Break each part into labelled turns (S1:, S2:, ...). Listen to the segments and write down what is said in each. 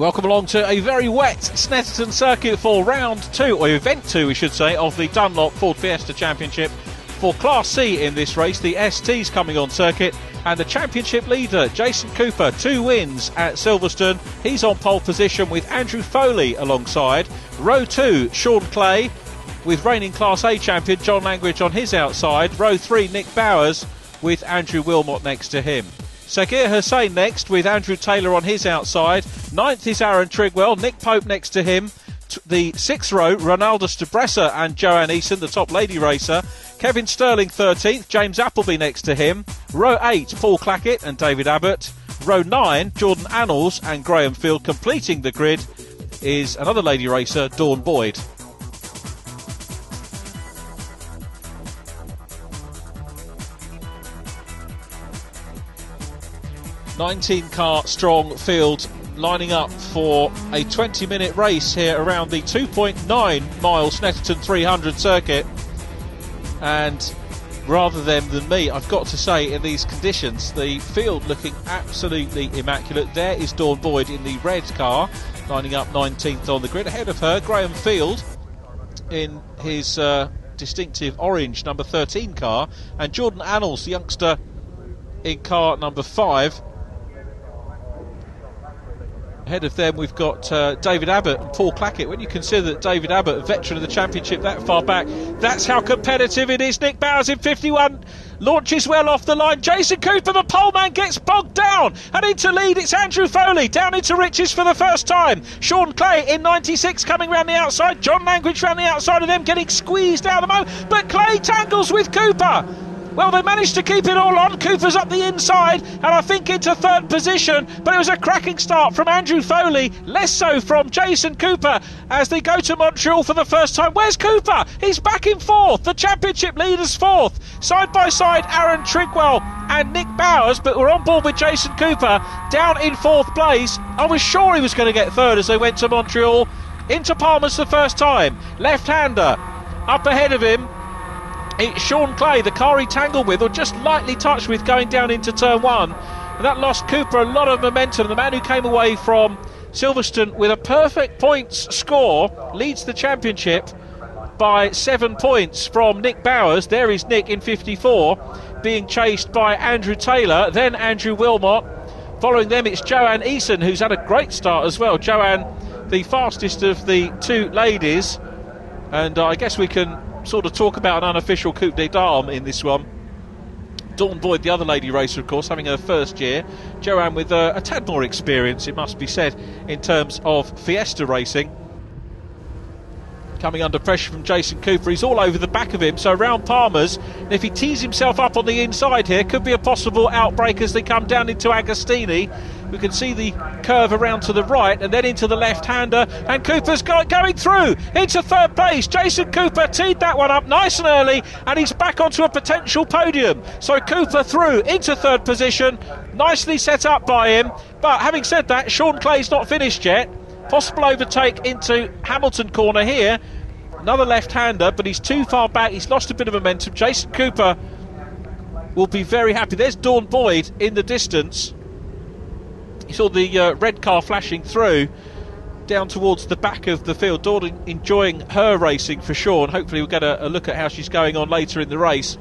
S1: Welcome along to a very wet Snetterton circuit for round 2, or event 2 we should say, of the Dunlop Ford Fiesta Championship. For Class C in this race, the ST's coming on circuit, and the championship leader, Jason Cooper, 2 wins at Silverstone. He's on pole position with Andrew Foley alongside. Row 2, Sean Clay, with reigning Class A champion John Langridge on his outside. Row 3, Nick Bowers, with Andrew Wilmot next to him. Sagir Hussain next with Andrew Taylor on his outside. 9th is Aaron Trigwell, Nick Pope next to him. The 6th row, Ronaldo Stabressa and Joanne Eason, the top lady racer. Kevin Sterling 13th, James Appleby next to him. Row 8, Paul Clackett and David Abbott. Row 9, Jordan Annals and Graham Field. Completing the grid is another lady racer, Dawn Boyd. 19-car strong field lining up for a 20-minute race here around the 2.9-mile Snetterton 300 circuit. And rather than me, I've got to say, in these conditions, the field looking absolutely immaculate. There is Dawn Boyd in the red car, lining up 19th on the grid. Ahead of her, Graham Field in his distinctive orange number 13 car, and Jordan Annals, the youngster, in car number 5. Ahead of them we've got David Abbott and Paul Clackett. When you consider that David Abbott, a veteran of the championship that far back, that's how competitive it is. Nick Bowers in 51 launches well off the line. Jason Cooper, the pole man, gets bogged down, and into lead it's Andrew Foley, down into riches for the first time. Sean Clay in 96 coming round the outside. John Langridge round the outside of them, getting squeezed out of the moment, but Clay tangles with Cooper. Well, they managed to keep it all on. Cooper's up the inside, and I think into 3rd position, but it was a cracking start from Andrew Foley, less so from Jason Cooper as they go to Montreal for the first time. Where's Cooper? He's back in 4th, the championship leader's 4th. Side by side, Aaron Trigwell and Nick Bowers, but we're on board with Jason Cooper down in 4th place. I was sure he was going to get 3rd as they went to Montreal. Into Palmer's the first time. Left-hander up ahead of him. It's Sean Clay, the car he tangled with, or just lightly touched with, going down into turn 1. And that lost Cooper a lot of momentum. The man who came away from Silverstone with a perfect points score leads the championship by 7 points from Nick Bowers. There is Nick in 54, being chased by Andrew Taylor, then Andrew Wilmot. Following them, it's Joanne Eason, who's had a great start as well. Joanne, the fastest of the 2 ladies. And I guess we can sort of talk about an unofficial coup de dame in this one. Dawn Boyd, the other lady racer, of course, having her first year. Joanne with a tad more experience, it must be said, in terms of Fiesta racing. Coming under pressure from Jason Cooper, he's all over the back of him, so around Palmer's, and if he tees himself up on the inside here, could be a possible outbreak as they come down into Agostini. We can see the curve around to the right and then into the left-hander, and Cooper's going through into 3rd place. Jason Cooper teed that one up nice and early, and he's back onto a potential podium. So Cooper through into 3rd position, nicely set up by him. But having said that, Sean Clay's not finished yet. Possible overtake into Hamilton corner here. Another left-hander, but he's too far back. He's lost a bit of momentum. Jason Cooper will be very happy. There's Dawn Boyd in the distance. You saw the red car flashing through down towards the back of the field. Dawn enjoying her racing for sure, and hopefully we'll get a look at how she's going on later in the race.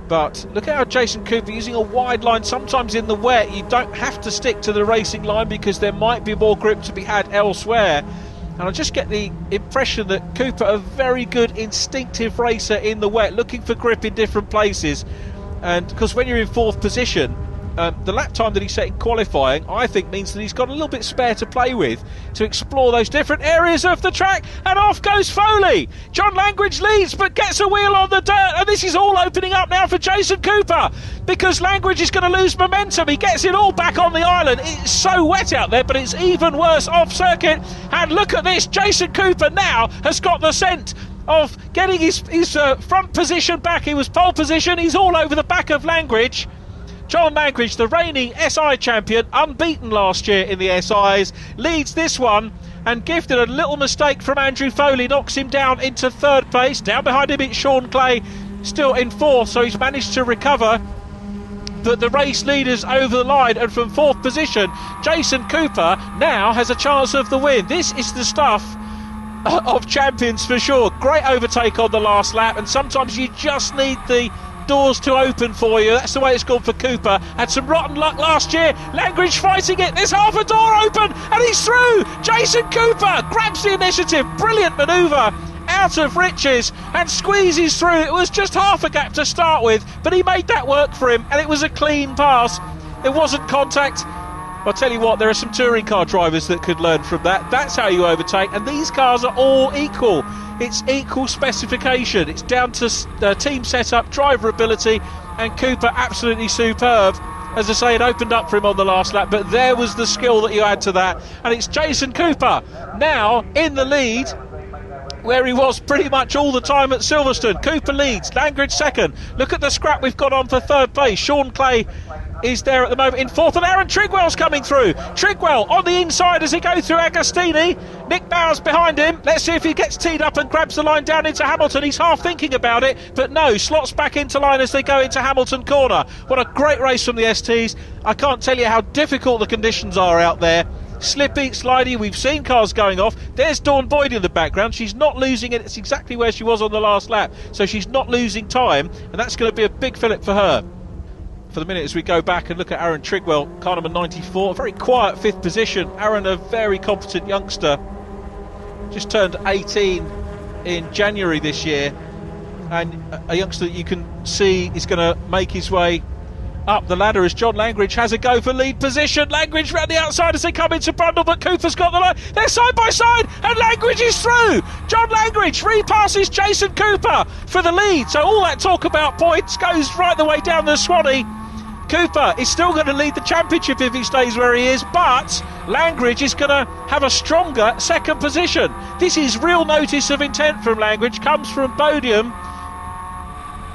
S1: But look at how Jason Cooper using a wide line. Sometimes in the wet you don't have to stick to the racing line because there might be more grip to be had elsewhere. And I just get the impression that Cooper, a very good instinctive racer in the wet, looking for grip in different places. And because when you're in 4th position, the lap time that he set in qualifying, I think, means that he's got a little bit spare to play with to explore those different areas of the track. And off goes Foley. John Langridge leads but gets a wheel on the dirt, and this is all opening up now for Jason Cooper because Langridge is going to lose momentum. He gets it all back on the island. It's so wet out there, but it's even worse off circuit. And look at this, Jason Cooper now has got the scent of getting his front position back. He was pole position. He's all over the back of Langridge. John Langridge, the reigning SI champion, unbeaten last year in the SIs, leads this one, and gifted a little mistake from Andrew Foley, knocks him down into 3rd place. Down behind him it's Sean Clay, still in 4th, so he's managed to recover. but the race leaders over the line, and from 4th position, Jason Cooper now has a chance of the win. This is the stuff of champions for sure. Great overtake on the last lap, and sometimes you just need the doors to open for you. That's the way it's gone for Cooper. Had some rotten luck last year. Langridge fighting it. There's half a door open, and he's through. Jason Cooper grabs the initiative. Brilliant manoeuvre out of riches and squeezes through. It was just half a gap to start with, but he made that work for him, and it was a clean pass. There wasn't contact. I'll tell you what, there are some touring car drivers that could learn from that. That's how you overtake, and these cars are all equal. It's equal specification. It's down to team setup, driver ability, and Cooper absolutely superb. As I say, it opened up for him on the last lap, but there was the skill that you add to that, and it's Jason Cooper now in the lead, where he was pretty much all the time at Silverstone. Cooper leads, Langridge second. Look at the scrap we've got on for 3rd place. Sean Clay is there at the moment in 4th, and Aaron Trigwell's coming through. Trigwell on the inside as he goes through Agostini. Nick Bowers behind him. Let's see if he gets teed up and grabs the line down into Hamilton. He's half thinking about it, but no, slots back into line as they go into Hamilton corner. What a great race from the STs. I can't tell you how difficult the conditions are out there. Slippy, slidey, we've seen cars going off. There's Dawn Boyd in the background. She's not losing it. It's exactly where she was on the last lap, so she's not losing time, and that's going to be a big fillip for her. For the minute, as we go back and look at Aaron Trigwell, car number 94, a very quiet 5th position. Aaron, a very competent youngster, just turned 18 in January this year, and a youngster that you can see is going to make his way up the ladder as John Langridge has a go for lead position. Langridge round the outside as they come into Brundle, but Cooper's got the line. They're side by side, and Langridge is through. John Langridge repasses Jason Cooper for the lead. So all that talk about points goes right the way down the Swanee. Cooper is still going to lead the championship if he stays where he is, but Langridge is going to have a stronger 2nd position. This is real notice of intent from Langridge. Comes from Bodiam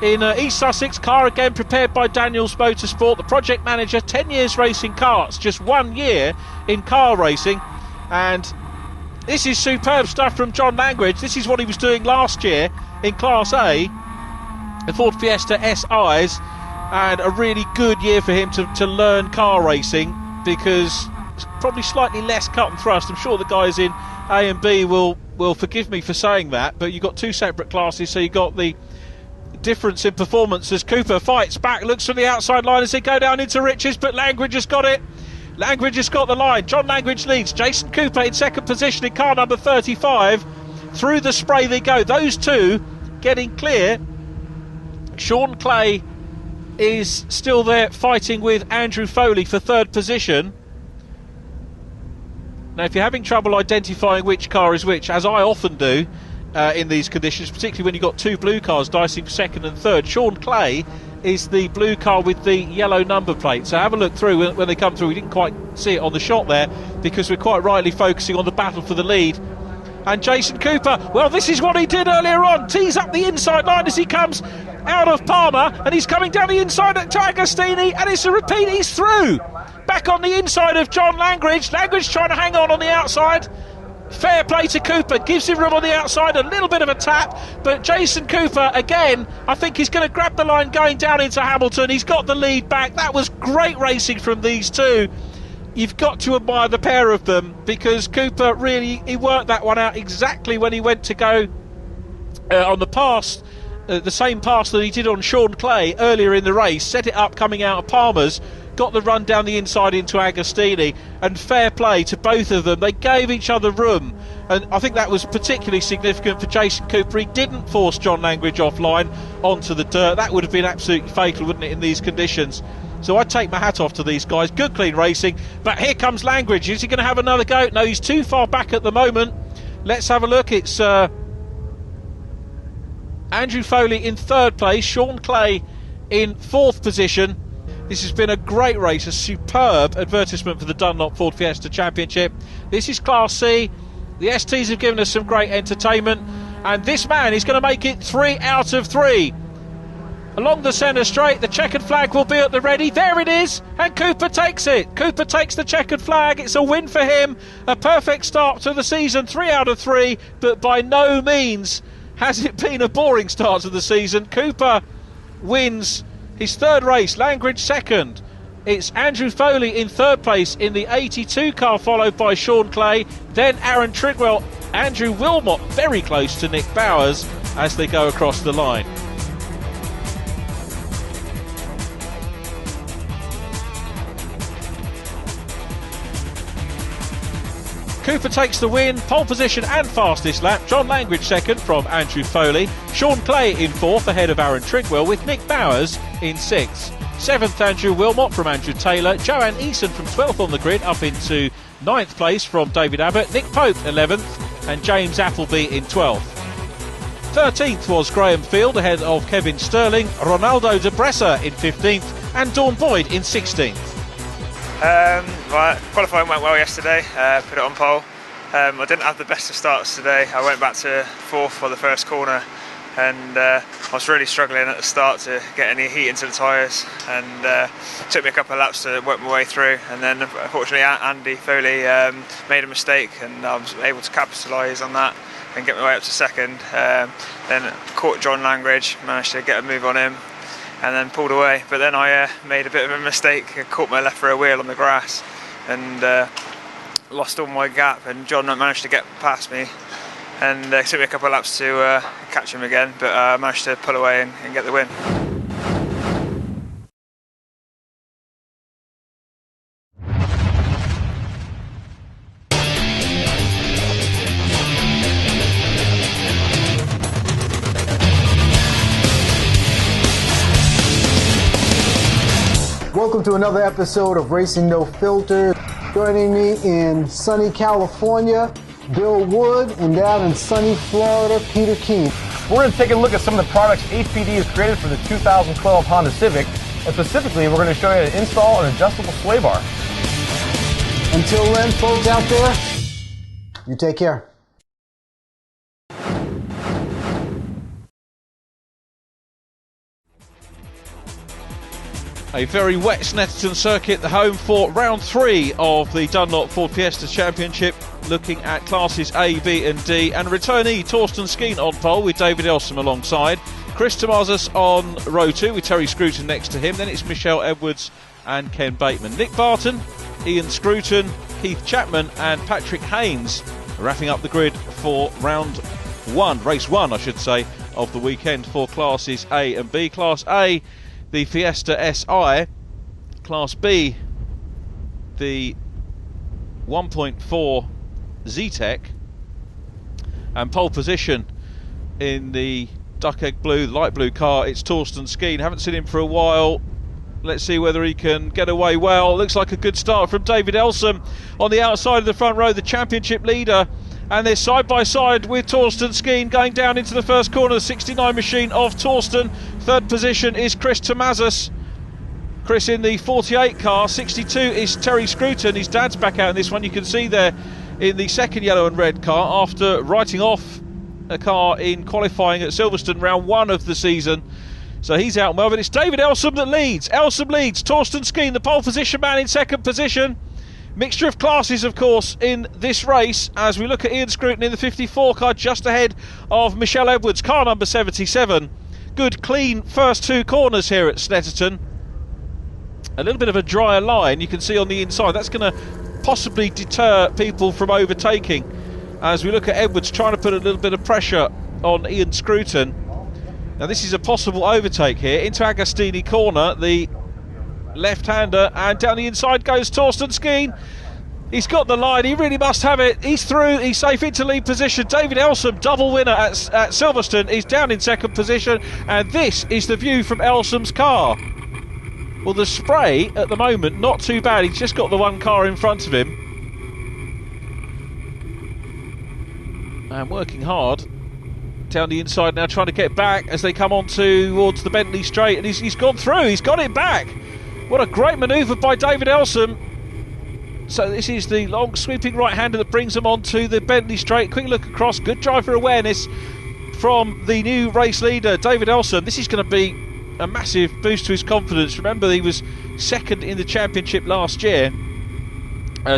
S1: in East Sussex. Car again prepared by Daniels Motorsport, the project manager. 10 years racing karts, just 1 year in car racing, and this is superb stuff from John Langridge. This is what he was doing last year in Class A, the Ford Fiesta SIs, and a really good year for him to learn car racing, because it's probably slightly less cut and thrust. I'm sure the guys in A and B will forgive me for saying that, but you've got 2 separate classes, so you've got the difference in performance as Cooper fights back, looks from the outside line as they go down into Riches, but Langridge has got it. Langridge has got the line. John Langridge leads. Jason Cooper in 2nd position in car number 35. Through the spray they go. Those two getting clear. Sean Clay is still there fighting with Andrew Foley for 3rd position. Now, if you're having trouble identifying which car is which, as I often do in these conditions, particularly when you've got 2 blue cars dicing for 2nd and 3rd, Sean Clay is the blue car with the yellow number plate. So have a look through when they come through. We didn't quite see it on the shot there because we're quite rightly focusing on the battle for the lead. And Jason Cooper, well, this is what he did earlier on. Tees up the inside line as he comes out of Palmer, and he's coming down the inside to Agostini, and it's a repeat. He's through. Back on the inside of John Langridge. Langridge trying to hang on the outside. Fair play to Cooper, gives him room on the outside, a little bit of a tap, but Jason Cooper again, I think he's going to grab the line going down into Hamilton. He's got the lead back. That was great racing from these two. You've got to admire the pair of them, because Cooper really, he worked that one out exactly when he went to go on the pass, the same pass that he did on Sean Clay earlier in the race, set it up coming out of Palmer's, got the run down the inside into Agostini, and fair play to both of them. They gave each other room, and I think that was particularly significant for Jason Cooper. He didn't force John Langridge offline onto the dirt. That would have been absolutely fatal, wouldn't it, in these conditions? So I take my hat off to these guys. Good clean racing, but here comes Langridge. Is he going to have another go? No, he's too far back at the moment. Let's have a look. It's Andrew Foley in 3rd place, Sean Clay in 4th position. This has been a great race, a superb advertisement for the Dunlop Ford Fiesta Championship. This is Class C. The STs have given us some great entertainment, and this man is going to make it 3 out of 3. Along the centre straight, the checkered flag will be at the ready. There it is, and Cooper takes it. Cooper takes the checkered flag. It's a win for him. A perfect start to the season, 3 out of 3, but by no means has it been a boring start to the season. Cooper wins His third race, Langridge second. It's Andrew Foley in third place in the 82 car, followed by Sean Clay, then Aaron Trigwell, Andrew Wilmot very close to Nick Bowers as they go across the line. Cooper takes the win, pole position and fastest lap. John Langridge second from Andrew Foley. Sean Clay in fourth ahead of Aaron Trigwell, with Nick Bowers in sixth. Seventh, Andrew Wilmot from Andrew Taylor. Joanne Eason from 12th on the grid up into ninth place from David Abbott. Nick Pope 11th and James Appleby in 12th. 13th was Graham Field ahead of Kevin Sterling. Ronaldo de Bressa in 15th and Dawn Boyd in 16th.
S2: Right, qualifying went well yesterday, put it on pole. I didn't have the best of starts today. I went back to fourth for the first corner, and I was really struggling at the start to get any heat into the tyres, and it took me a couple of laps to work my way through, and then unfortunately Andy Foley made a mistake, and I was able to capitalise on that and get my way up to second. Then caught John Langridge, managed to get a move on him, and then pulled away. But then I made a bit of a mistake. I caught my left rear wheel on the grass and lost all my gap, and John managed to get past me, and it took me a couple of laps to catch him again, but I managed to pull away and get the win.
S3: Welcome to another episode of Racing No Filter. Joining me in sunny California, Bill Wood, and down in sunny Florida, Peter Keene.
S4: We're going to take a look at some of the products HPD has created for the 2012 Honda Civic, and specifically we're going to show you how to install an adjustable sway bar.
S3: Until then, folks out there, you take care.
S1: A very wet Snetterton circuit, the home for round 3 of the Dunlop Ford Fiesta Championship, looking at classes A, B and D, and returnee Torsten Skeen on pole with David Elsom alongside. Chris Tomazis on row 2 with Terry Scruton next to him. Then it's Michelle Edwards and Ken Bateman. Nick Barton, Ian Scruton, Keith Chapman and Patrick Haynes wrapping up the grid for round 1, race 1 I should say, of the weekend for classes A and B. Class A, the Fiesta SI. Class B, the 1.4 Z-Tech. And pole position in the duck egg blue, light blue car, it's Torsten Skeen. Haven't seen him for a while. Let's see whether he can get away well. Looks like a good start from David Elsom on the outside of the front row, the championship leader. And they're side by side with Torsten Skeen going down into the first corner, the 69 machine of Torsten. Third position is Chris Tomazis. Chris in the 48 car. 62 is Terry Scruton. His dad's back out in this one. You can see there in the second yellow and red car after writing off a car in qualifying at Silverstone round 1 of the season. So he's out well, but it's David Elsom that leads. Elsom leads. Torsten Skeen, the pole position man, in second position. Mixture of classes, of course, in this race as we look at Ian Scruton in the 54 car just ahead of Michelle Edwards, car number 77. Good, clean first 2 corners here at Snetterton. A little bit of a drier line you can see on the inside. That's going to possibly deter people from overtaking as we look at Edwards trying to put a little bit of pressure on Ian Scruton. Now this is a possible overtake here into Agostini corner, the left-hander, and down the inside goes Torsten Skeen. He's got the line, he really must have it. He's through, he's safe into lead position. David Elsom, double winner at Silverstone, is down in second position, and this is the view from Elsom's car. Well, the spray at the moment not too bad. He's just got the one car in front of him and working hard down the inside now, trying to get back as they come on towards the Bentley straight, and he's gone through, he's got it back. What a great manoeuvre by David Elsom. So this is the long sweeping right-hander that brings them onto the Bentley straight. Quick look across, good driver awareness from the new race leader, David Elsom. This is going to be a massive boost to his confidence. Remember, he was second in the championship last year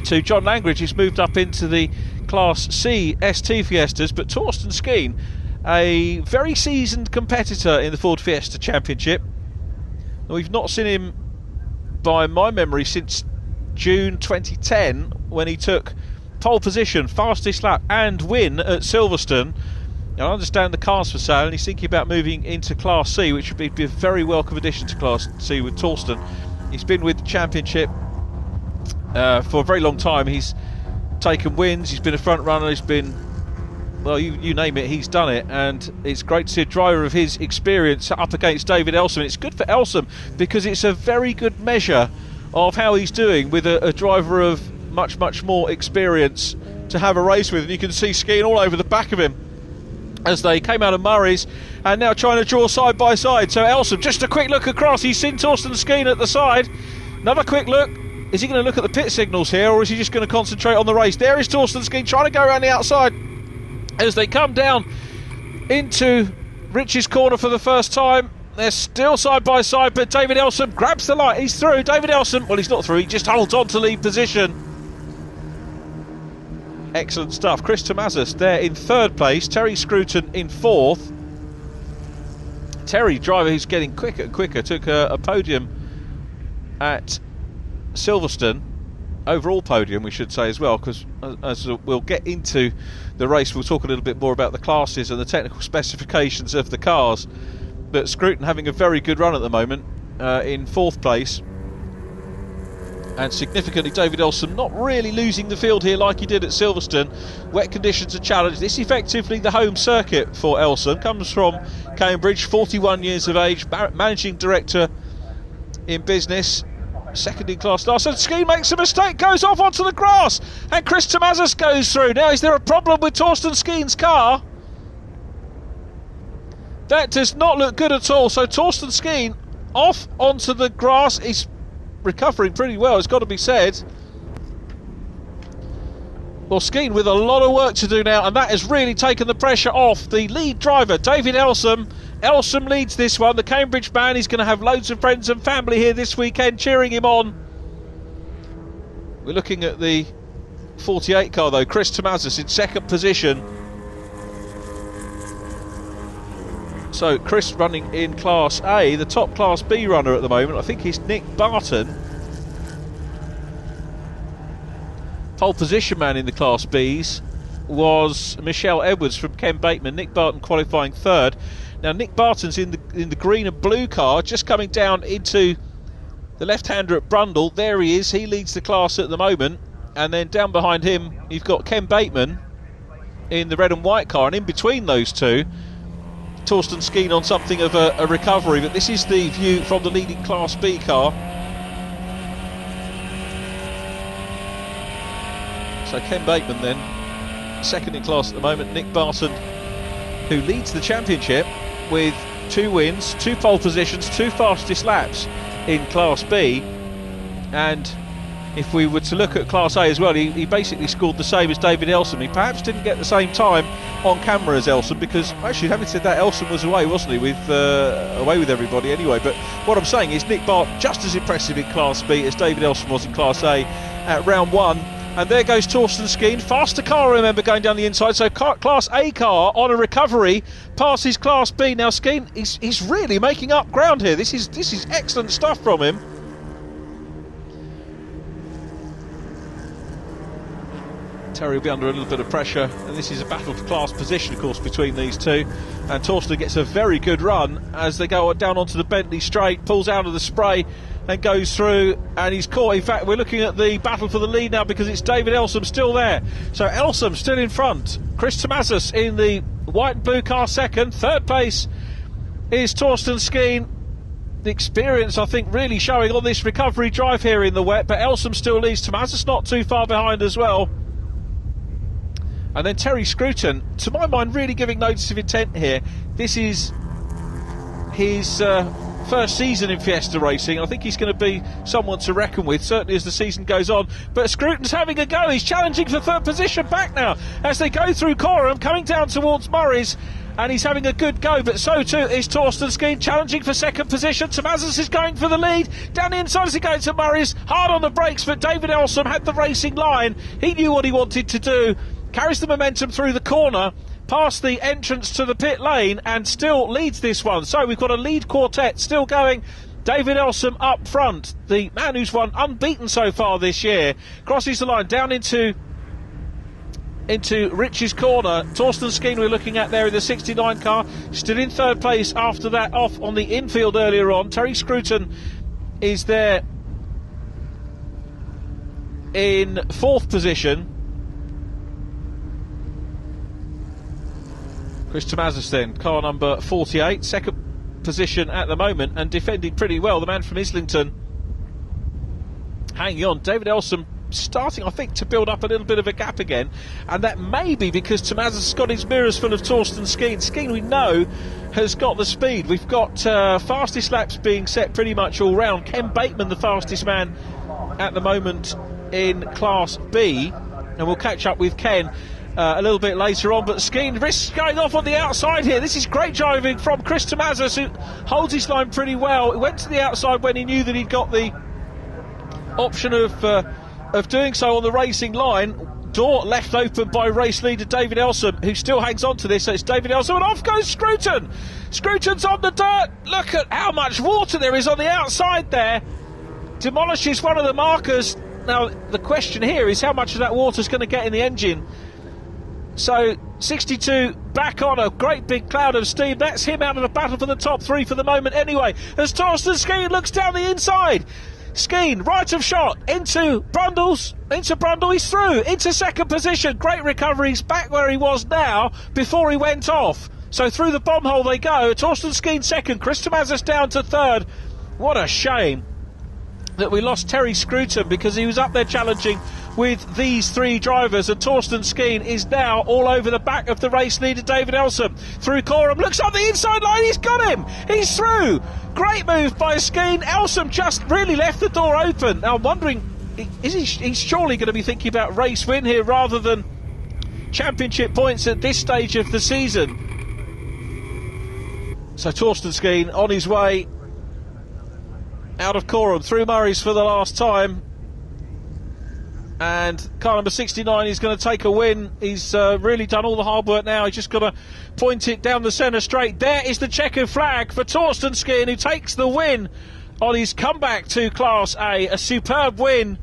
S1: to John Langridge, who's moved up into the Class C ST Fiestas. But Torsten Skeen, a very seasoned competitor in the Ford Fiesta Championship, We've not seen him, by my memory, since June 2010, when he took pole position, fastest lap and win at Silverstone. Now, I understand the car's for sale, and he's thinking about moving into Class C, which would be a very welcome addition to Class C with Torsten. He's been with the Championship for a very long time. He's taken wins, he's been a front runner, he's been, well, you name it, he's done it, and it's great to see a driver of his experience up against David Elsom. It's good for Elsom because it's a very good measure of how he's doing with a driver of much more experience to have a race with. And you can see Skeen all over the back of him as they came out of Murray's and now trying to draw side by side. So Elsom, just a quick look across, he's seen Torsten Skeen at the side. Another quick look. Is he going to look at the pit signals here, or is he just going to concentrate on the race? There is Torsten Skeen trying to go around the outside as they come down into Rich's corner for the first time. They're still side by side, but David Elsom grabs the light. He's through. David Elsom, well, he's not through, he just holds on to lead position. Excellent stuff. Chris Tomazis there in third place, Terry Scruton in fourth. Terry, driver who's getting quicker and quicker, took a podium at Silverstone, overall podium we should say as well, because as we'll get into the race we'll talk a little bit more about the classes and the technical specifications of the cars. But Scruton having a very good run at the moment, in fourth place, and significantly David Elsom not really losing the field here like he did at Silverstone. Wet conditions are challenged. This effectively the home circuit for Elsom. Comes from Cambridge, 41 years of age, managing director in business, second in class last. And Skeen makes a mistake, goes off onto the grass, and Chris Tomazis goes through. Now, is there a problem with Torsten Skeen's car? That does not look good at all. So Torsten Skeen off onto the grass. He's recovering pretty well, it's got to be said. Well, Skeen with a lot of work to do now, and that has really taken the pressure off the lead driver, David Elsom. Elsom leads this one. The Cambridge man, he's going to have loads of friends and family here this weekend cheering him on. We're looking at the 48 car though, Chris Tomazis in second position. So Chris running in Class A, the top Class B runner at the moment, I think he's Nick Barton. Pole position man in the Class Bs was Michelle Edwards from Ken Bateman. Nick Barton qualifying third. Now Nick Barton's in the green and blue car, just coming down into the left-hander at Brundle. There he is, he leads the class at the moment. And then down behind him you've got Ken Bateman in the red and white car, and in between those two Torsten Skeen on something of a recovery, but this is the view from the leading Class B car. So Ken Bateman then, second in class at the moment. Nick Barton, who leads the championship with 2 wins, 2 pole positions, 2 fastest laps in Class B. And if we were to look at Class A as well, he basically scored the same as David Elsom. He perhaps didn't get the same time on camera as Elsom, because actually, having said that, Elsom was away, wasn't he, away with everybody anyway. But what I'm saying is Nick Barton just as impressive in Class B as David Elsom was in Class A at round 1. And there goes Torsten Skeen, faster car, remember, going down the inside. So Class A car on a recovery passes Class B. Now Skeen, he's really making up ground here. This is excellent stuff from him. Terry will be under a little bit of pressure, and this is a battle for class position, of course, between these two. And Torsten gets a very good run as they go down onto the Bentley straight, pulls out of the spray and goes through, and he's caught. In fact, we're looking at the battle for the lead now, because it's David Elsom still there. So Elsom still in front. Chris Tomazis in the white and blue car second. Third place is Torsten Skeen. The experience, I think, really showing on this recovery drive here in the wet, but Elsom still leads. Tomazis not too far behind as well. And then Terry Scruton, to my mind, really giving notice of intent here. This is his first season in Fiesta racing. I think he's going to be someone to reckon with, certainly as the season goes on. But Scruton's having a go. He's challenging for third position back now as they go through Coram, coming down towards Murray's. And he's having a good go, but so too is Torsten Skeen, challenging for second position. Tomazis is going for the lead. Down the inside as he goes to Murray's. Hard on the brakes, but David Elsom had the racing line. He knew what he wanted to do. Carries the momentum through the corner, past the entrance to the pit lane, and still leads this one. So we've got a lead quartet still going David Elsom up front, the man who's won unbeaten so far this year, crosses the line down into Rich's corner. Torsten Skeen we're looking at there in the 69 car, stood in third place after that, off on the infield earlier on. Terry Scruton is there in fourth position. Chris Tomazis then, car number 48, second position at the moment, and defending pretty well, the man from Islington hanging on. David Elsom starting, I think, to build up a little bit of a gap again, and that may be because Tomazis has got his mirrors full of Torsten Skeen. Skeen, we know, has got the speed. We've got fastest laps being set pretty much all round. Ken Bateman, the fastest man at the moment in Class B, and we'll catch up with Ken a little bit later on. But Skeen risks going off on the outside here. This is great driving from Chris Tomazis, who holds his line pretty well. He went to the outside when he knew that he'd got the option of doing so on the racing line. Door left open by race leader David Elsom, who still hangs on to this. So it's David Elsom, and off goes Scruton. Scruton's on the dirt. Look at how much water there is on the outside there. Demolishes one of the markers. Now the question here is how much of that water is going to get in the engine. So 62 back on, a great big cloud of steam. That's him out of the battle for the top three for the moment anyway, as Torsten Skeen looks down the inside. Skeen, right of shot, into Brundle, he's through, into second position. Great recovery, he's back where he was now before he went off. So through the bomb hole they go. Torsten Skeen second, Chris Tomazis down to third. What a shame that we lost Terry Scruton, because he was up there challenging with these three drivers, and Torsten Skeen is now all over the back of the race leader David Elsom. Through Coram, looks up the inside line, he's got him, he's through. Great move by Skeen. Elsom just really left the door open. Now I'm wondering, he's surely going to be thinking about race win here rather than championship points at this stage of the season. So Torsten Skeen on his way out of Coram, through Murray's for the last time, and car number 69 is going to take a win. He's really done all the hard work now. He's just got to point it down the centre straight. There is the checkered flag for Torsten Skeen, who takes the win on his comeback to Class A. A superb win.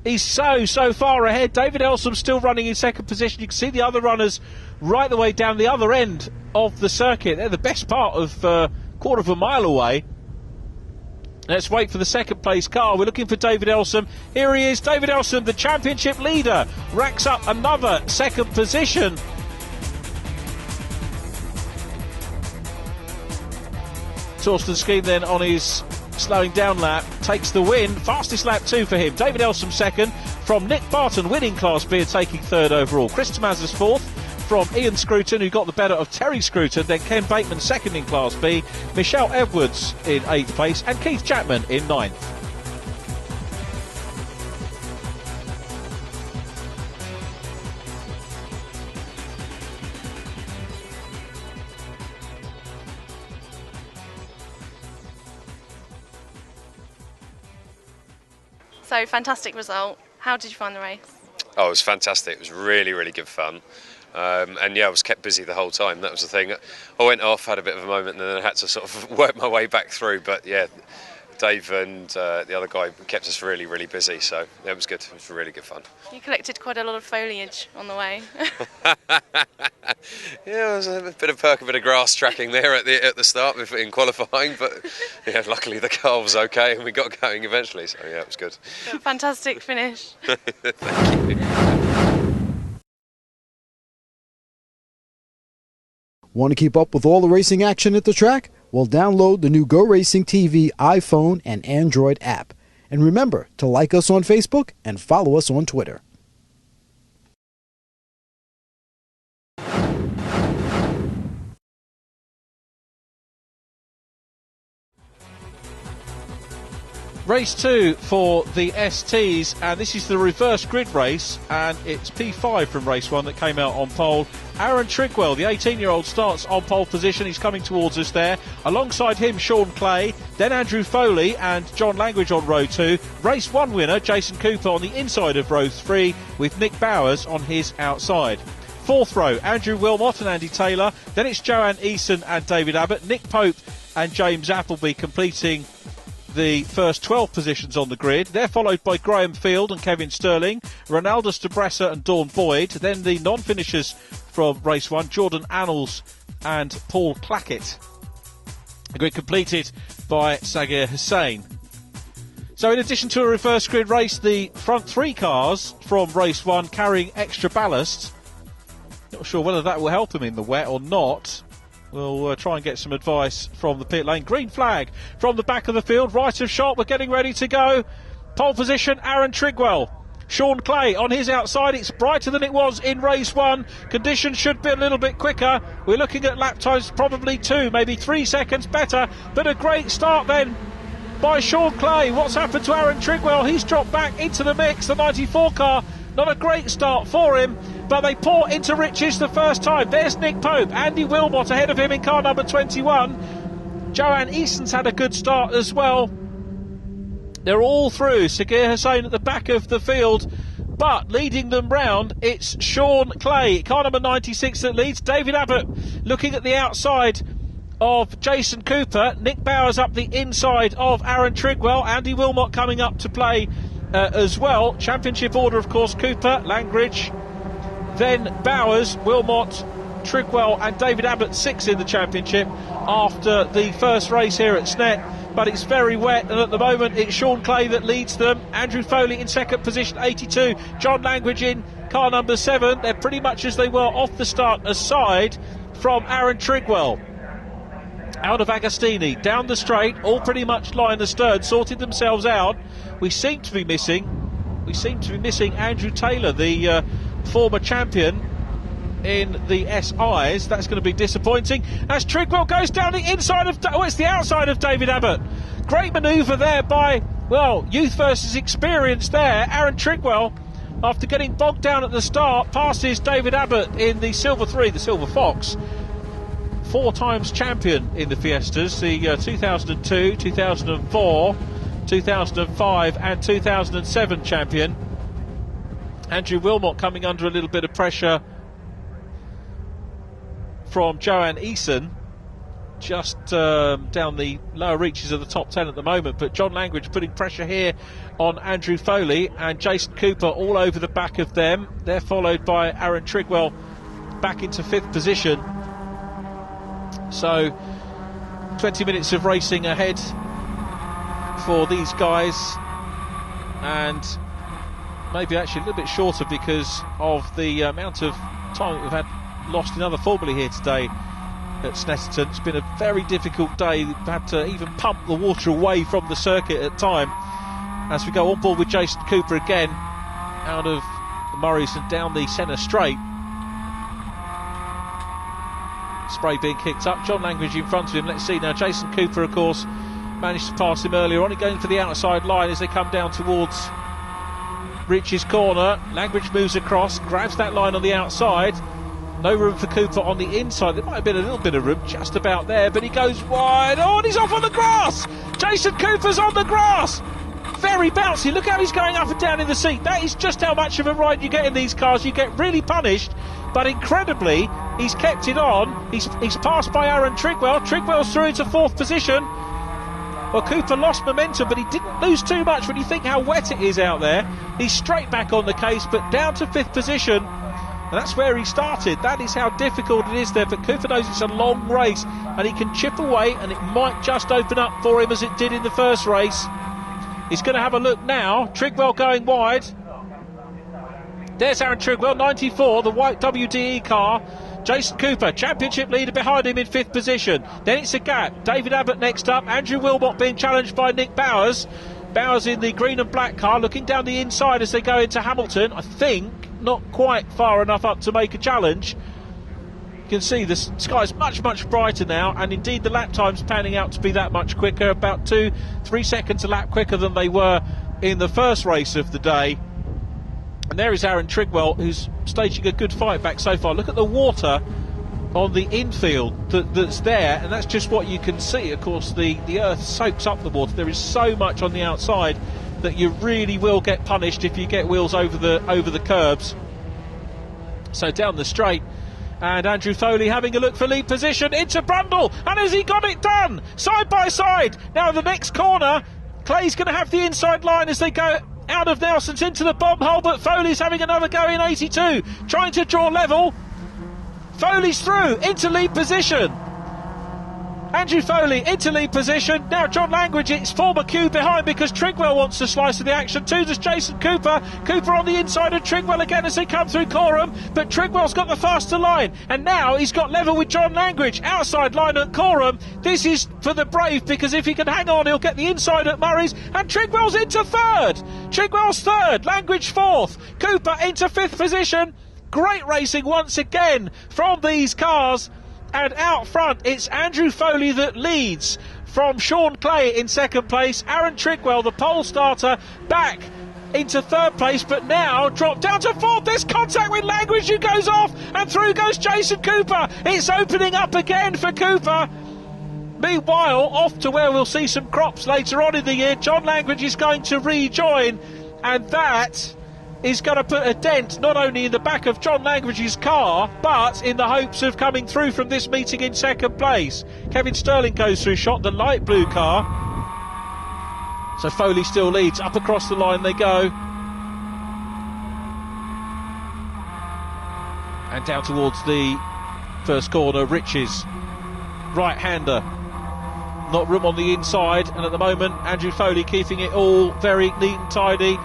S1: He's so far ahead. David Elsom still running in second position. You can see the other runners right the way down the other end of the circuit. They're the best part of quarter of a mile away. Let's wait for the second place car. We're looking for David Elsom. Here he is, David Elsom, the championship leader, racks up another second position. Torsten Skeen then on his slowing down lap takes the win. Fastest lap too for him. David Elsom second, from Nick Barton winning Class B and taking third overall. Chris Tomazis fourth, from Ian Scruton, who got the better of Terry Scruton. Then Ken Bateman second in Class B, Michelle Edwards in 8th place, and Keith Chapman in 9th.
S5: So, fantastic result. How did you find the race?
S6: Oh, it was fantastic. It was really, really good fun. And yeah, I was kept busy the whole time. That was the thing. I went off, had a bit of a moment, and then I had to sort of work my way back through. But yeah, Dave and the other guy kept us really, really busy. So yeah, it was good. It was really good fun.
S5: You collected quite a lot of foliage on the way.
S6: Yeah, it was a bit of perk, a bit of grass tracking there at the start in qualifying. But yeah, luckily the car was okay and we got going eventually. So yeah, it was good.
S5: Fantastic finish.
S6: Thank you.
S7: Want to keep up with all the racing action at the track? Well, download the new Go Racing TV iPhone and Android app. And remember to like us on Facebook and follow us on Twitter.
S1: Race 2 for the STs, and this is the reverse grid race, and it's P5 from race 1 that came out on pole. Aaron Trigwell, the 18-year-old, starts on pole position. He's coming towards us there. Alongside him, Sean Clay, then Andrew Foley and John Langridge on row 2. Race 1 winner, Jason Cooper, on the inside of row 3, with Nick Bowers on his outside. Fourth row, Andrew Wilmot and Andy Taylor. Then it's Joanne Eason and David Abbott. Nick Pope and James Appleby completing the first 12 positions on the grid. They're followed by Graham Field and Kevin Sterling, Ronaldo Stabressa and Dawn Boyd. Then the non-finishers from race 1, Jordan Annals and Paul Clackett. The grid completed by Sagir Hussain. So in addition to a reverse grid race, the front 3 cars from race 1 carrying extra ballast. Not sure whether that will help them in the wet or not. We'll try and get some advice from the pit lane. Green flag from the back of the field, right of shot. We're getting ready to go. Pole position, Aaron Trigwell. Sean Clay on his outside. It's brighter than it was in race 1. Conditions should be a little bit quicker. We're looking at lap times probably 2, maybe 3 seconds better. But a great start then by Sean Clay. What's happened to Aaron Trigwell? He's dropped back into the mix. The 94 car, not a great start for him. But they pour into riches the first time. There's Nick Pope. Andy Wilmot ahead of him in car number 21. Joanne Eason's had a good start as well. They're all through. Sagir Hussain at the back of the field. But leading them round, it's Sean Clay. Car number 96 that leads. David Abbott looking at the outside of Jason Cooper. Nick Bowers up the inside of Aaron Trigwell. Andy Wilmot coming up to play as well. Championship order, of course, Cooper, Langridge, then Bowers, Wilmot, Trigwell and David Abbott 6 in the championship after the first race here at Snet. But it's very wet, and at the moment it's Sean Clay that leads them. Andrew Foley in second position, 82. John Langridge in car number 7. They're pretty much as they were off the start, aside from Aaron Trigwell. Out of Agostini, down the straight, all pretty much line astern, sorted themselves out. We seem to be missing Andrew Taylor, the former champion in the SIs. That's going to be disappointing as Trigwell goes down the inside of it's the outside of David Abbott. Great manoeuvre there by, well, youth versus experience there. Aaron Trigwell, after getting bogged down at the start, passes David Abbott in the Silver 3, the Silver Fox. 4 times champion in the Fiestas, the 2002, 2004, 2005 and 2007 champion. Andrew Wilmot coming under a little bit of pressure from Joanne Eason, just down the lower reaches of the top 10 at the moment. But John Langridge putting pressure here on Andrew Foley, and Jason Cooper all over the back of them. They're followed by Aaron Trigwell back into 5th position. So 20 minutes of racing ahead for these guys, and maybe actually a little bit shorter because of the amount of time that we've had lost in other formulae here today at Snetterton. It's been a very difficult day. We've had to even pump the water away from the circuit at time as we go on board with Jason Cooper again out of the Murrays and down the centre straight. Spray being kicked up. John Langridge in front of him. Let's see now. Jason Cooper, of course, managed to pass him earlier on. Going for the outside line as they come down towards Rich's corner. Langridge moves across, grabs that line on the outside. No room for Cooper on the inside. There might have been a little bit of room just about there, but he goes wide. Oh, and he's off on the grass. Jason Cooper's on the grass. Very bouncy. Look how he's going up and down in the seat. That is just how much of a ride you get in these cars. You get really punished, but incredibly, he's kept it on. He's passed by Aaron Trigwell. Trigwell's through into 4th position. Well, Cooper lost momentum, but he didn't lose too much when you think how wet it is out there. He's straight back on the case, but down to 5th position. And that's where he started. That is how difficult it is there. But Cooper knows it's a long race, and he can chip away, and it might just open up for him as it did in the first race. He's going to have a look now. Trigwell going wide. There's Aaron Trigwell, 94, the white WDE car. Jason Cooper, championship leader behind him in 5th position. Then it's a gap. David Abbott next up. Andrew Wilmot being challenged by Nick Bowers. Bowers in the green and black car, looking down the inside as they go into Hamilton. I think not quite far enough up to make a challenge. You can see the sky's much, much brighter now, and indeed the lap time's panning out to be that much quicker, about 2-3 seconds a lap quicker than they were in the first race of the day. And there is Aaron Trigwell, who's staging a good fight back so far. Look at the water on the infield that's there, and that's just what you can see. Of course, the earth soaks up the water. There is so much on the outside that you really will get punished if you get wheels over the curbs. So down the straight, and Andrew Foley having a look for lead position into Brundle, and has he got it done? Side by side. Now the next corner, Clay's going to have the inside line as they go out of Nelson's into the bomb hole, but Foley's having another go in 82, trying to draw level. Foley's through into lead position. Andrew Foley into lead position. Now John Langridge, it's former Q behind because Trigwell wants to slice of the action. Too does Jason Cooper. Cooper on the inside of Trigwell again as they come through Coram, but Trigwell's got the faster line, and now he's got level with John Langridge. Outside line at Coram. This is for the brave because if he can hang on, he'll get the inside at Murray's, and Trigwell's into third. Trigwell's third, Langridge fourth, Cooper into fifth position. Great racing once again from these cars. And out front, it's Andrew Foley that leads from Sean Clay in second place. Aaron Trigwell, the pole starter, back into third place, but now dropped down to fourth. There's contact with Langridge, who goes off, and through goes Jason Cooper. It's opening up again for Cooper. Meanwhile, off to where we'll see some crops later on in the year, John Langridge is going to rejoin, and that is going to put a dent not only in the back of John Langridge's car, but in the hopes of coming through from this meeting in second place. Kevin Sterling goes through shot, the light blue car. So Foley still leads. Up across the line they go. And down towards the first corner, Rich's right-hander. Not room on the inside, and at the moment Andrew Foley keeping it all very neat and tidy.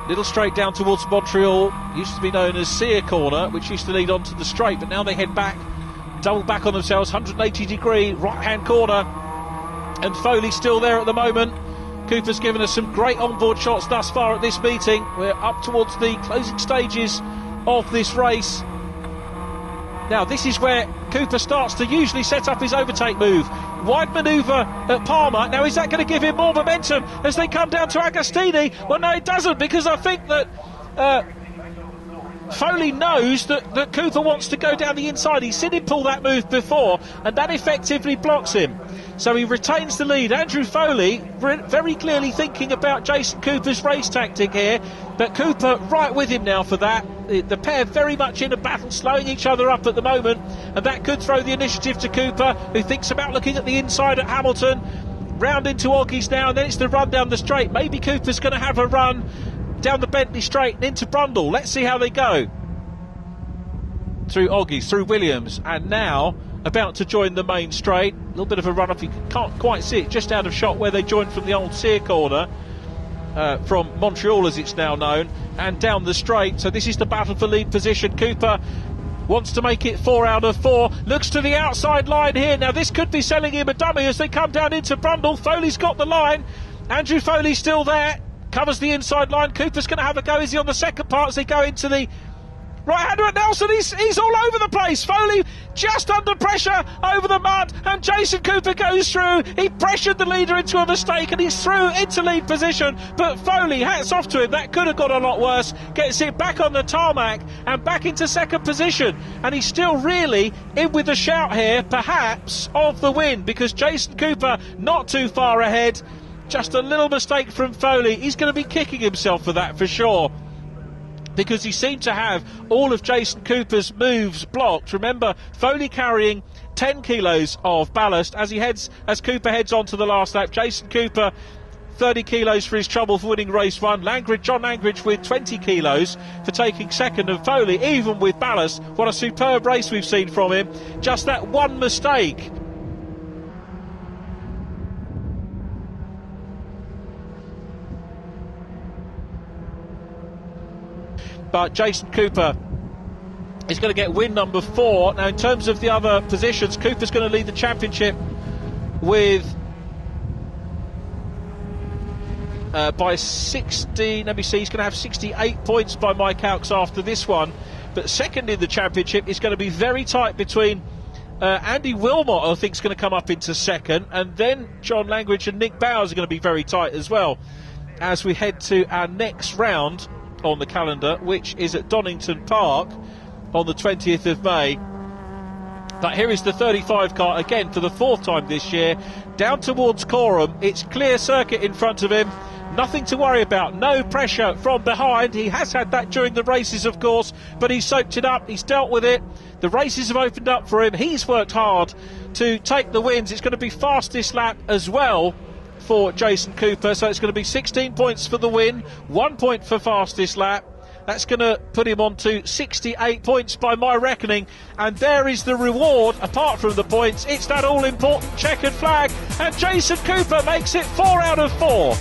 S1: Little straight down towards Montreal, used to be known as Sear Corner, which used to lead onto the straight, but now they head back, double back on themselves, 180 degree right-hand corner, and Foley's still there at the moment. Cooper's given us some great onboard shots thus far at this meeting. We're up towards the closing stages of this race. Now this is where Cooper starts to usually set up his overtake move. Wide manoeuvre at Palmer. Now is that going to give him more momentum as they come down to Agostini? Well, no, it doesn't, because I think that Foley knows that Cooper wants to go down the inside. He's seen him pull that move before, and that effectively blocks him. So he retains the lead. Andrew Foley very clearly thinking about Jason Cooper's race tactic here, but Cooper right with him now for that. The pair very much in a battle, slowing each other up at the moment, and that could throw the initiative to Cooper, who thinks about looking at the inside at Hamilton. Round into Oggies now, and then it's the run down the straight. Maybe Cooper's going to have a run down the Bentley straight and into Brundle. Let's see how they go. Through Oggies, through Williams, and now about to join the main straight. A little bit of a run up, you can't quite see it, just out of shot where they joined from the old Sear Corner. From Montreal as it's now known, and down the straight. So this is the battle for lead position. Cooper wants to make it 4 out of 4, looks to the outside line here. Now this could be selling him a dummy as they come down into Brundle. Foley's got the line, Andrew Foley's still there, covers the inside line. Cooper's going to have a go. Is he on the second part as they go into the right-hander at Nelson? He's all over the place. Foley just under pressure over the mud, and Jason Cooper goes through. He pressured the leader into a mistake, and he's through into lead position. But Foley, hats off to him, that could have got a lot worse. Gets it back on the tarmac and back into second position, and he's still really in with a shout here, perhaps of the win, because Jason Cooper not too far ahead. Just a little mistake from Foley. He's going to be kicking himself for that for sure, because he seemed to have all of Jason Cooper's moves blocked. Remember, Foley carrying 10 kilos of ballast as Cooper heads on to the last lap. Jason Cooper 30 kilos for his trouble for winning race 1. John Langridge with 20 kilos for taking second, and Foley, even with ballast, what a superb race we've seen from him. Just that one mistake. But Jason Cooper is going to get win number 4. Now, in terms of the other positions, Cooper's going to lead the championship with by 60. Let me see, he's going to have 68 points by my calcs after this one. But second in the championship is going to be very tight between Andy Wilmot, I think, is going to come up into second, and then John Langridge and Nick Bowers are going to be very tight as well as we head to our next round on the calendar, which is at Donington Park on the 20th of May. But here is the 35 car again for the 4th time this year, down towards Coram. It's clear circuit in front of him, nothing to worry about, no pressure from behind. He has had that during the races, of course, but he's soaked it up, he's dealt with it. The races have opened up for him, he's worked hard to take the wins. It's going to be fastest lap as well for Jason Cooper, so it's going to be 16 points for the win, 1 point for fastest lap. That's going to put him on to 68 points by my reckoning, and there is the reward. Apart from the points, it's that all-important checkered flag, and Jason Cooper makes it 4 out of 4.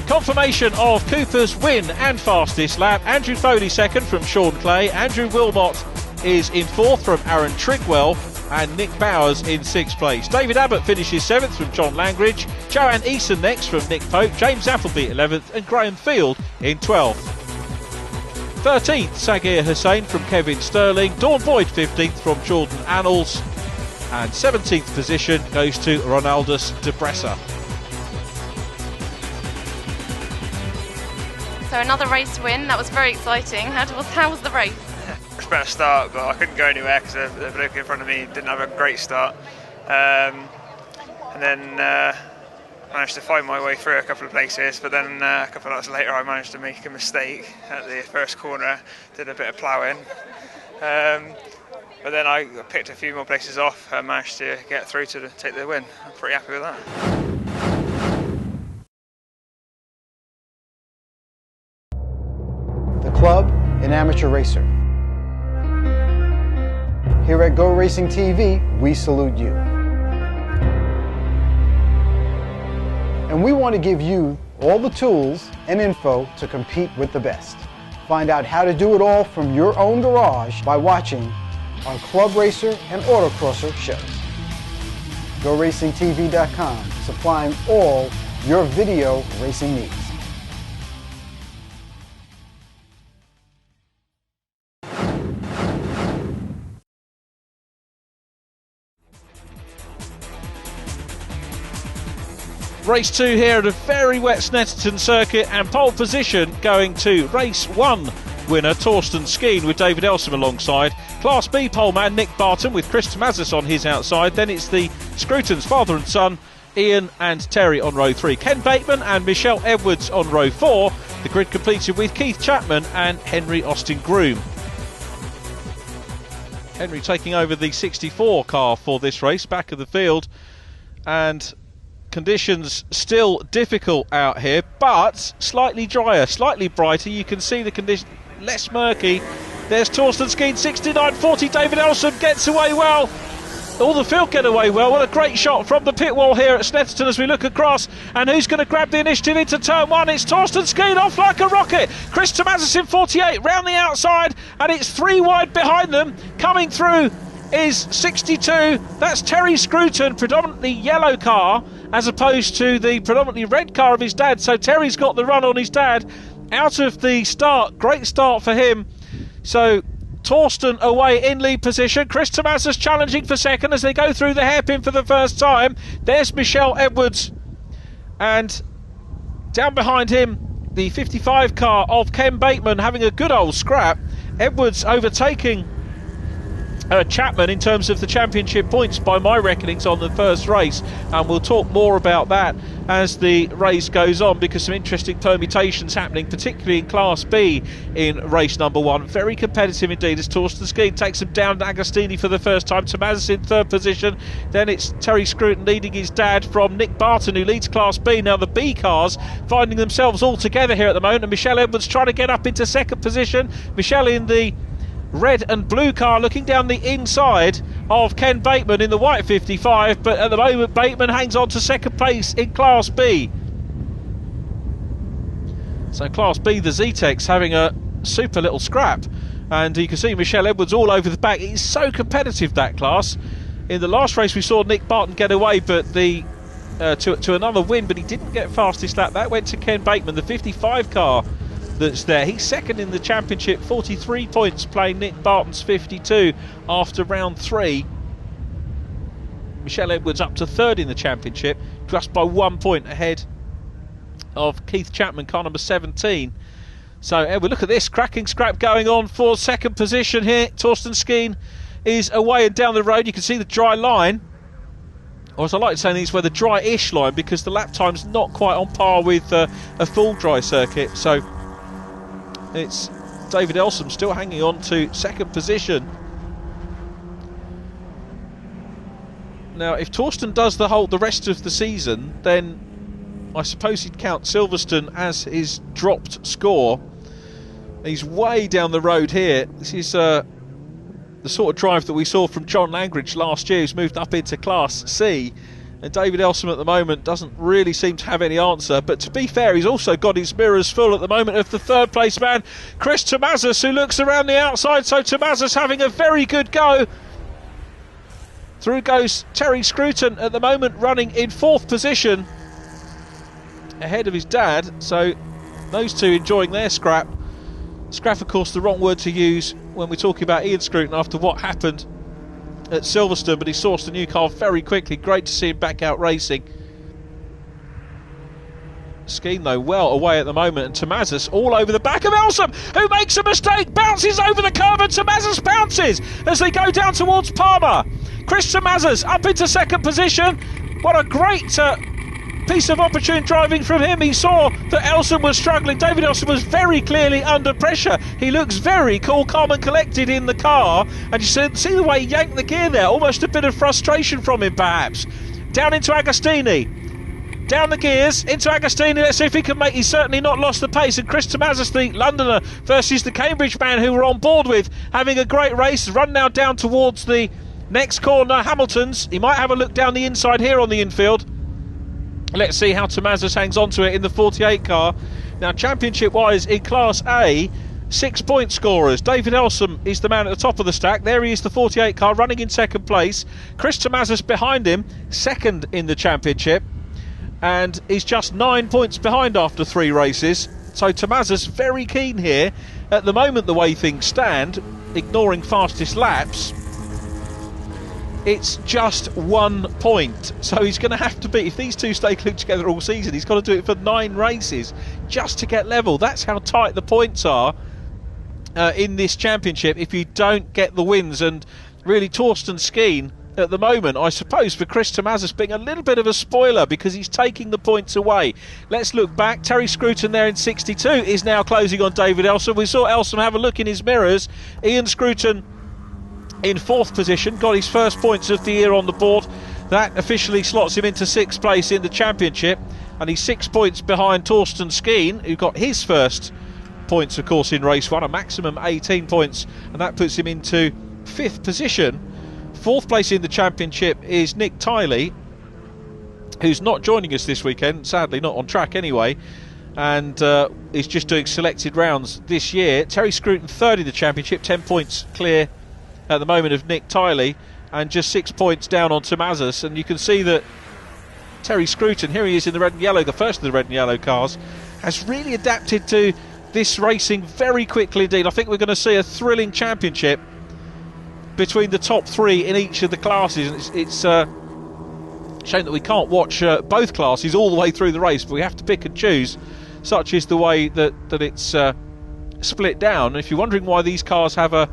S1: Confirmation of Cooper's win and fastest lap. Andrew Foley second from Sean Clay. Andrew Wilmot is in fourth from Aaron Trigwell, and Nick Bowers in sixth place. David Abbott finishes seventh from John Langridge. Joanne Eason next from Nick Pope. James Appleby 11th, and Graham Field in 12th. 13th, Sagir Hussain from Kevin Sterling. Dawn Boyd 15th from Jordan Annals, and 17th position goes to Ronaldus de Bressa.
S5: So another race win, that was very exciting. How was the race?
S2: It's a better start, but I couldn't go anywhere because the bloke in front of me didn't have a great start. And then managed to find my way through a couple of places, but then a couple of hours later I managed to make a mistake at the first corner, did a bit of ploughing. But then I picked a few more places off and managed to get through to take the win. I'm pretty happy with that.
S3: The club, an amateur racer. Here at Go Racing TV, we salute you. And we want to give you all the tools and info to compete with the best. Find out how to do it all from your own garage by watching our Club Racer and Autocrosser shows. GoRacingTV.com, supplying all your video racing needs.
S1: Race 2 here at a very wet Snetterton circuit, and pole position going to race 1 winner Torsten Skeen with David Elsom alongside. Class B poleman Nick Barton with Chris Tomazis on his outside. Then it's the Scrutons, father and son, Ian and Terry on row 3. Ken Bateman and Michelle Edwards on row 4. The grid completed with Keith Chapman and Henry Austin Groom. Henry taking over the 64 car for this race, back of the field, and conditions still difficult out here, but slightly drier, slightly brighter. You can see the condition less murky. There's Torsten Skeen, 69.40. David Elsom gets away well. All the field get away well. What a great shot from the pit wall here at Snetterton as we look across. And who's going to grab the initiative into turn 1? It's Torsten Skeen off like a rocket. Chris Tomazis in 48 round the outside, and it's 3 wide behind them. Coming through is 62. That's Terry Scruton, predominantly yellow car, as opposed to the predominantly red car of his dad. So Terry's got the run on his dad out of the start. Great start for him. So Torsten away in lead position. Chris Tomazis challenging for second as they go through the hairpin for the first time. There's Michelle Edwards, and down behind him the 55 car of Ken Bateman having a good old scrap. Edwards overtaking Chapman in terms of the championship points by my reckonings on the first race, and we'll talk more about that as the race goes on, because some interesting permutations happening, particularly in Class B in race number 1. Very competitive indeed as Torsten Skeen takes him down to Agostini for the first time. Tomazis in third position. Then it's Terry Scruton leading his dad from Nick Barton, who leads Class B. Now the B cars finding themselves all together here at the moment, and Michelle Edwards trying to get up into second position. Michelle in the red and blue car looking down the inside of Ken Bateman in the white 55, but at the moment Bateman hangs on to second place in Class B. So Class B, the Zetec's having a super little scrap, and you can see Michelle Edwards all over the back. It's so competitive, that class. In the last race we saw Nick Barton get away, but the to another win, but he didn't get fastest lap. That went to Ken Bateman, the 55 car that's there. He's second in the championship, 43 points, playing Nick Barton's 52 after round 3. Michelle Edwards up to third in the championship, just by 1 point ahead of Keith Chapman, car number 17. So Edward, look at this cracking scrap going on for second position here. Torsten Skeen is away and down the road. You can see the dry line, or as I like to say, it's where the dry-ish line, because the lap time's not quite on par with a full dry circuit. So it's David Elsom still hanging on to second position. Now, if Torsten does the rest of the season, then I suppose he'd count Silverstone as his dropped score. He's way down the road here. This is the sort of drive that we saw from John Langridge last year, who's moved up into Class C. And David Elsom at the moment doesn't really seem to have any answer. But to be fair, he's also got his mirrors full at the moment of the third place man, Chris Tomazis, who looks around the outside. So Tomazis having a very good go. Through goes Terry Scruton at the moment, running in fourth position, ahead of his dad. So those two enjoying their scrap. Scrap, of course, the wrong word to use when we're talking about Ian Scruton after what happened at Silverstone, but he sourced a new car very quickly. Great to see him back out racing. Skeen, though, well away at the moment, and Tomazis all over the back of Elsom, who makes a mistake, bounces over the curve, and Tomazis bounces as they go down towards Palmer. Chris Tomazis up into second position. What a great piece of opportune driving from him. He saw that Elsom was struggling. David Elsom was very clearly under pressure. He looks very cool, calm and collected in the car, and you see the way he yanked the gear there. Almost a bit of frustration from him, perhaps. Down into Agostini. Down the gears into Agostini. Let's see if he can make. He's certainly not lost the pace. And Chris Tomazis, the Londoner, versus the Cambridge man who we're on board with, having a great race. Run now down towards the next corner, Hamilton's. He might have a look down the inside here on the infield. Let's see how Tomazis hangs on to it in the 48 car. Now, championship-wise, in Class A, 6-point scorers. David Elsom is the man at the top of the stack. There he is, the 48 car, running in second place. Chris Tomazis behind him, second in the championship. And he's just 9 points behind after 3 races. So Tomazis very keen here. At the moment, the way things stand, ignoring fastest laps, it's just 1 point. So he's going to have to beat, if these two stay glued together all season, he's got to do it for 9 races just to get level. That's how tight the points are in this championship if you don't get the wins. And really, Torsten Skeen at the moment, I suppose, for Chris Tomazis being a little bit of a spoiler because he's taking the points away. Let's look back. Terry Scruton there in 62 is now closing on David Elsom. We saw Elsom have a look in his mirrors. Ian Scruton in 4th position, got his first points of the year on the board. That officially slots him into 6th place in the championship, and he's 6 points behind Torsten Skeen, who got his first points, of course, in race 1, a maximum 18 points, and that puts him into 5th position. 4th place in the championship is Nick Tiley, who's not joining us this weekend, sadly not on track anyway, and is just doing selected rounds this year. Terry Scruton 3rd in the championship, 10 points clear at the moment of Nick Tiley, and just 6 points down on Tomazis. And you can see that Terry Scruton, here he is in the red and yellow, the first of the red and yellow cars, has really adapted to this racing very quickly indeed. I think we're going to see a thrilling championship between the top 3 in each of the classes, and it's a shame that we can't watch both classes all the way through the race, but we have to pick and choose. Such is the way that it's split down. And if you're wondering why these cars have a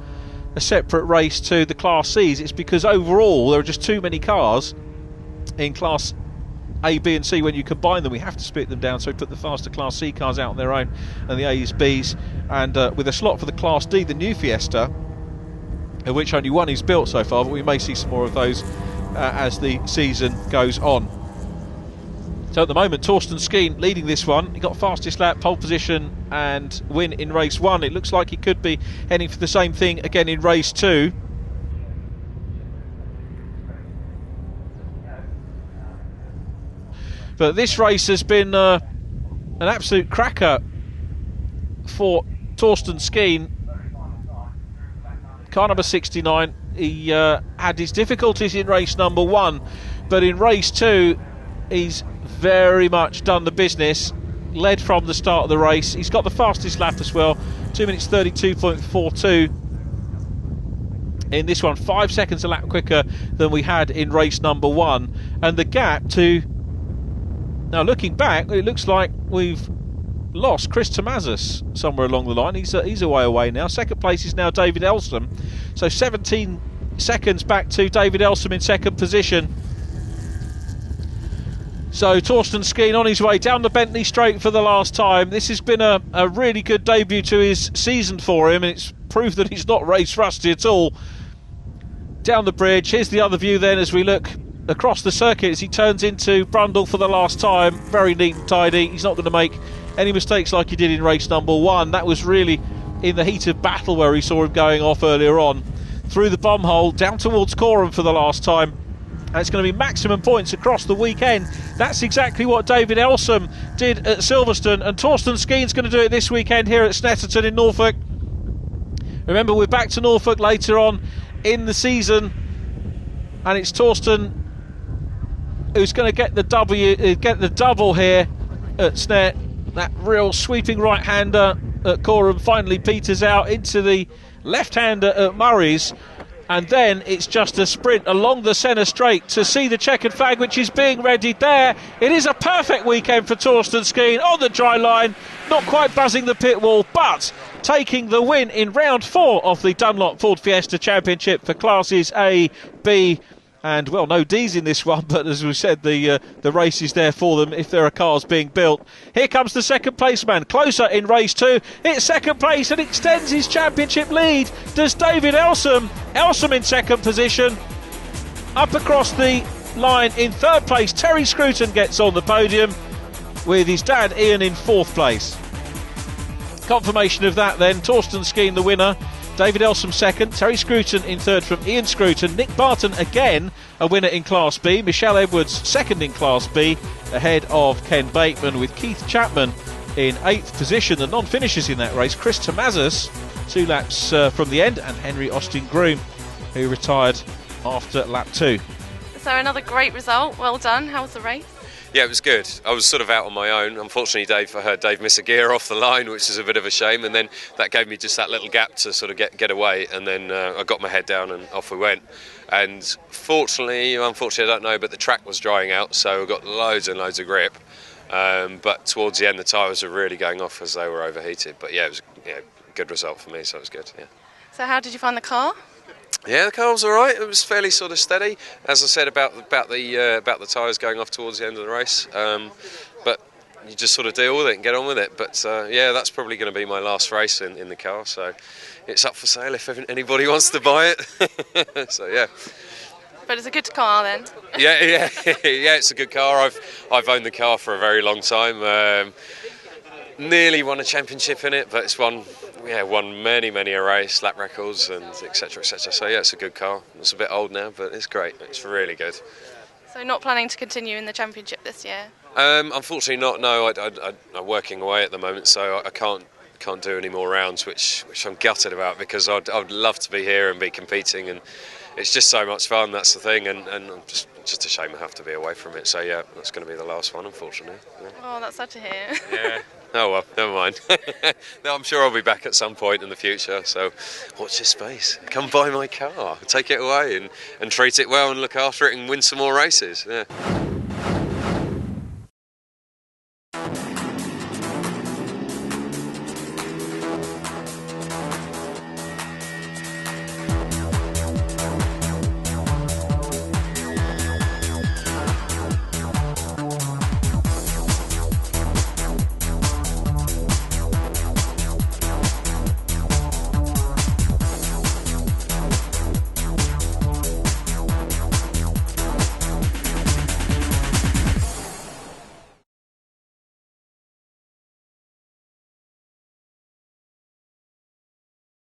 S1: separate race to the Class C's, it's because overall there are just too many cars in Class A, B and C. When you combine them, we have to split them down, so we put the faster Class C cars out on their own and the A's, B's, and with a slot for the Class D, the new Fiesta, of which only one is built so far, but we may see some more of those as the season goes on. So at the moment, Torsten Skeen leading this one. He got fastest lap, pole position and win in race 1. It looks like he could be heading for the same thing again in race 2. But this race has been an absolute cracker for Torsten Skeen. Car number 69, he had his difficulties in race number 1, but in race 2 he's very much done the business, led from the start of the race. He's got the fastest lap as well, 2 minutes 32.42 in this one, 5 seconds a lap quicker than we had in race number 1. And the gap to, now looking back, it looks like we've lost Chris Tomazis somewhere along the line. He's a way away now. Second place is now David Elsom, so 17 seconds back to David Elsom in second position. So Torsten Skeen on his way down the Bentley Straight for the last time. This has been a really good debut to his season for him, and it's proved that he's not race rusty at all. Down the bridge, here's the other view then as we look across the circuit as he turns into Brundle for the last time. Very neat and tidy. He's not going to make any mistakes like he did in race number 1. That was really in the heat of battle where he saw him going off earlier on. Through the bomb hole, down towards Coram for the last time. And it's going to be maximum points across the weekend. That's exactly what David Elsom did at Silverstone, and Torsten Skeen's going to do it this weekend here at Snetterton in Norfolk. Remember, we're back to Norfolk later on in the season, and it's Torsten who's going to get the double here at Snet. That real sweeping right-hander at Coram finally peters out into the left-hander at Murray's. And then it's just a sprint along the centre straight to see the checkered flag, which is being readied there. It is a perfect weekend for Torsten Skeen on the dry line, not quite buzzing the pit wall, but taking the win in round 4 of the Dunlop Ford Fiesta Championship for classes A, B, and, well, no D's in this one, but as we said, the race is there for them if there are cars being built. Here comes the second place man, closer in race 2. It's second place and extends his championship lead. Does David Elsom? Elsom in second position. Up across the line in third place, Terry Scruton gets on the podium with his dad Ian in fourth place. Confirmation of that then, Torsten Skeen the winner. David Elsom second, Terry Scruton in third from Ian Scruton. Nick Barton again a winner in Class B. Michelle Edwards second in Class B, ahead of Ken Bateman, with Keith Chapman in 8th position. The non-finishers in that race, Chris Tomazis 2 laps from the end, and Henry Austin Groom, who retired after lap 2.
S5: So another great result. Well done. How was the race?
S6: Yeah, it was good. I was sort of out on my own. Unfortunately, I heard Dave miss a gear off the line, which is a bit of a shame. And then that gave me just that little gap to sort of get away. And then I got my head down and off we went. And unfortunately, I don't know, but the track was drying out, so we got loads and loads of grip. But towards the end, the tyres were really going off as they were overheated. But yeah, it was a good result for me, so it was good. Yeah.
S5: So how did you find the car?
S6: Yeah, the car was all right. It was fairly sort of steady, as I said about the tyres going off towards the end of the race. But you just sort of deal with it and get on with it. But yeah, that's probably going to be my last race in the car. So it's up for sale if anybody wants to buy it. So yeah.
S5: But it's a good car then.
S6: Yeah, it's a good car. I've owned the car for a very long time. Nearly won a championship in it, but it's won many a race, lap records, and etc. So yeah, it's a good car. It's a bit old now, but it's great. It's really good.
S5: So not planning to continue in the championship this year?
S6: Unfortunately not. No, I'm working away at the moment, so I can't do any more rounds, which I'm gutted about, because I'd love to be here and be competing, and it's just so much fun. That's the thing, and I'm just a shame I have to be away from it. So yeah, that's going to be the last one, unfortunately. Yeah.
S5: Oh, that's sad to hear.
S6: Yeah. Oh well, never mind. No, I'm sure I'll be back at some point in the future, so watch this space. Come buy my car, take it away and treat it well and look after it and win some more races. Yeah.